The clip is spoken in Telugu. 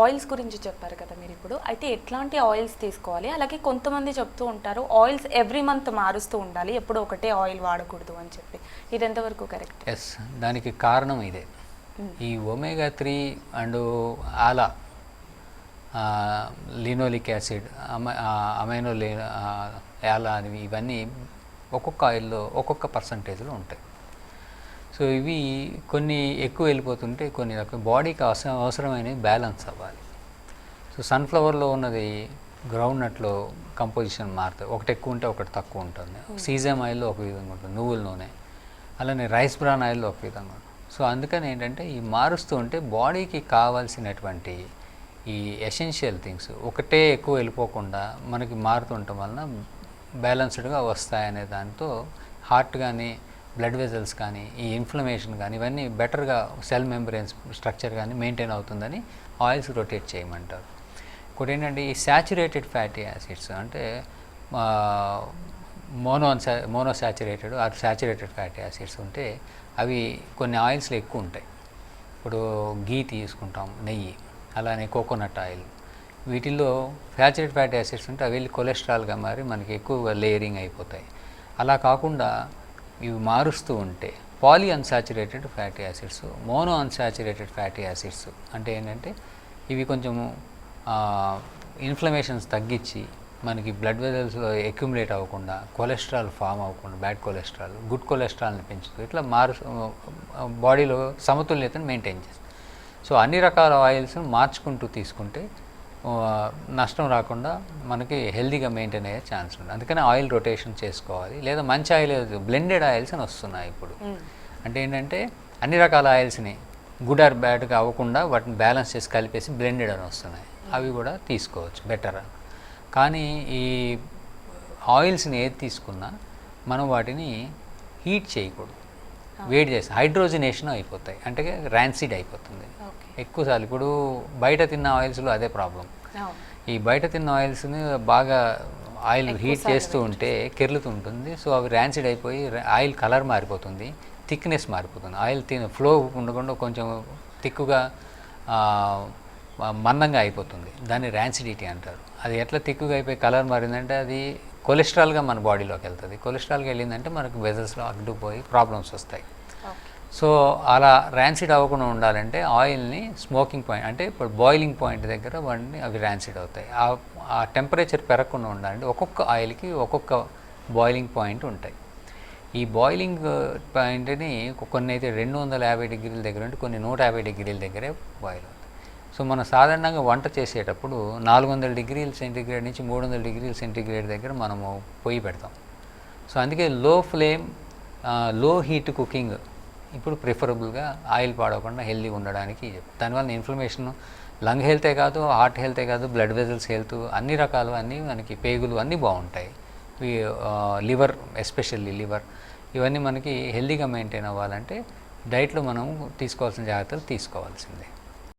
ఆయిల్స్ గురించి చెప్పారు కదా మీరు ఇప్పుడు. అయితే ఎట్లాంటి ఆయిల్స్ తీసుకోవాలి? అలాగే కొంతమంది చెప్తూ ఉంటారు ఆయిల్స్ ఎవ్రీ మంత్ మారుస్తూ ఉండాలి, ఎప్పుడు ఒకటే ఆయిల్ వాడకూడదు అని చెప్పి. ఇది ఎంతవరకు కరెక్ట్? ఎస్, దానికి కారణం ఇదే. ఈ ఒమేగా 3 అండ్ ఆలా లినోలిక్ యాసిడ్, అమైనో యాలా అనేవి ఇవన్నీ ఒక్కొక్క ఆయిల్లో ఒక్కొక్క పర్సంటేజ్లో ఉంటాయి. సో ఇవి కొన్ని ఎక్కువ వెళ్ళిపోతుంటే కొన్ని రకం బాడీకి అవసరమైనవి బ్యాలెన్స్ అవ్వాలి. సో సన్ఫ్లవర్లో ఉన్నది గ్రౌండ్ నట్లో కంపోజిషన్ మారుతుంది, ఒకటి ఎక్కువ ఉంటే ఒకటి తక్కువ ఉంటుంది. సీజమ్ ఆయిల్లో ఒక విధంగా ఉంటుంది, నువ్వుల నూనె, అలానే రైస్ బ్రాన్ ఆయిల్లో ఒక విధంగా ఉంటుంది. సో అందుకని ఏంటంటే ఈ మారుస్తూ ఉంటే బాడీకి కావాల్సినటువంటి ఈ ఎసెన్షియల్ థింగ్స్ ఒకటే ఎక్కువ వెళ్ళిపోకుండా మనకి మారుతుండటం వలన బ్యాలెన్స్డ్గా వస్తాయనే దాంతో హార్ట్ కానీ బ్లడ్ వెజల్స్ కానీ ఈ ఇన్ఫ్లమేషన్ కానీ ఇవన్నీ బెటర్గా సెల్ మెంబ్రెయిన్స్ స్ట్రక్చర్ కానీ మెయింటైన్ అవుతుందని ఆయిల్స్ రొటేట్ చేయమంటారు. ఇంకోటి ఏంటంటే ఈ శాచురేటెడ్ ఫ్యాటీ యాసిడ్స్ అంటే monosaturated or saturated fatty acids ఉంటే అవి కొన్ని ఆయిల్స్లో ఎక్కువ ఉంటాయి. ఇప్పుడు గీ తీసుకుంటాం, నెయ్యి, అలానే కోకోనట్ ఆయిల్, వీటిల్లో శాచురేటెడ్ ఫ్యాటీ యాసిడ్స్ ఉంటే అవి వెళ్ళి కొలెస్ట్రాల్గా మారి మనకి ఎక్కువ లేయరింగ్ అయిపోతాయి. అలా కాకుండా ఇవి మారుస్తూ ఉంటే poly unsaturated fatty acids, mono unsaturated fatty acids అంటే ఏంటంటే ఇవి కొంచెము ఇన్ఫ్లమేషన్స్ తగ్గించి మనకి బ్లడ్ వెజల్స్లో అక్యుములేట్ అవ్వకుండా కొలెస్ట్రాల్ ఫామ్ అవ్వకుండా బ్యాడ్ కొలెస్ట్రాల్ గుడ్ కొలెస్ట్రాల్ని పెంచుతుంది. ఇట్లా బాడీలో సమతుల్యతను మెయింటైన్ చేస్తుంది. సో అన్ని రకాల ఆయిల్స్ని మార్చుకుంటూ తీసుకుంటే నష్టం రాకుండా మనకి హెల్తీగా మెయింటైన్ అయ్యే ఛాన్స్ ఉంది. అందుకని ఆయిల్ రొటేషన్ చేసుకోవాలి. లేదా మంచి ఆయిల్ బ్లెండెడ్ ఆయిల్స్ అని వస్తున్నాయి ఇప్పుడు. అంటే ఏంటంటే అన్ని రకాల ఆయిల్స్ని గుడ్ ఆర్ బ్యాడ్గా అవ్వకుండా వాటిని బ్యాలెన్స్ చేసి కలిపేసి బ్లెండెడ్ అని వస్తున్నాయి, అవి కూడా తీసుకోవచ్చు బెటర్. కానీ ఈ ఆయిల్స్ని ఏది తీసుకున్నా మనం వాటిని హీట్ చేయకూడదు, వేడి చేసి హైడ్రోజనేషన్ అయిపోతాయి, అంటే ర్యాన్సిడ్ అయిపోతుంది ఎక్కువసార్లు. ఇప్పుడు బయట తిన్న ఆయిల్స్లో అదే ప్రాబ్లం. ఈ బయట తిన్న ఆయిల్స్ని బాగా ఆయిల్ హీట్ చేస్తూ ఉంటే కెర్లుతూ ఉంటుంది. సో అవి ర్యాన్సిడ్ అయిపోయి ఆయిల్ కలర్ మారిపోతుంది, థిక్నెస్ మారిపోతుంది. ఆయిల్ ఫ్లో ఉండకుండా కొంచెం థిక్గా మందంగా అయిపోతుంది. దాన్ని ర్యాన్సిడిటీ అంటారు. అది ఎట్లా థిక్గా అయిపోయి కలర్ మారిందంటే అది కొలెస్ట్రాల్గా మన బాడీలోకి వెళ్తుంది. కొలెస్ట్రాల్గా వెళ్ళిందంటే మనకు వెజల్స్లో అడ్డుపోయి ప్రాబ్లమ్స్ వస్తాయి. సో అలా ర్యాన్సిడ్ అవ్వకుండా ఉండాలంటే ఆయిల్ని స్మోకింగ్ పాయింట్ అంటే ఇప్పుడు బాయిలింగ్ పాయింట్ దగ్గర వాటిని అవి ర్యాన్సిడ్ అవుతాయి. ఆ టెంపరేచర్ పెరగకుండా ఉండాలంటే ఒక్కొక్క ఆయిల్కి ఒక్కొక్క బాయిలింగ్ పాయింట్ ఉంటాయి. ఈ బాయిలింగ్ పాయింట్ని కొన్ని అయితే 250 డిగ్రీల దగ్గర ఉంటే కొన్ని 150 డిగ్రీల దగ్గరే బాయిల్ అవుతాయి. సో మనం సాధారణంగా వంట చేసేటప్పుడు 400 డిగ్రీల సెంటీగ్రేడ్ నుంచి 300 డిగ్రీల సెంటీగ్రేడ్ దగ్గర మనము పొయ్యి పెడతాం. సో అందుకే లో ఫ్లేమ్ లో హీట్ కుకింగ్ ఇప్పుడు ప్రిఫరబుల్గా ఆయిల్ పాడకుండా హెల్తీగా ఉండడానికి. దానివల్ల ఇన్ఫ్లమేషన్ లంగ్ హెల్తే కాదు, హార్ట్ హెల్తే కాదు, బ్లడ్ వెజల్స్ హెల్త్ అన్ని రకాలు అన్నీ మనకి పేగులు అన్నీ బాగుంటాయి. లివర్ ఎస్పెషల్లీ లివర్ ఇవన్నీ మనకి హెల్తీగా మెయింటైన్ అవ్వాలంటే డైట్లో మనం తీసుకోవాల్సిన జాగ్రత్తలు తీసుకోవాల్సిందే.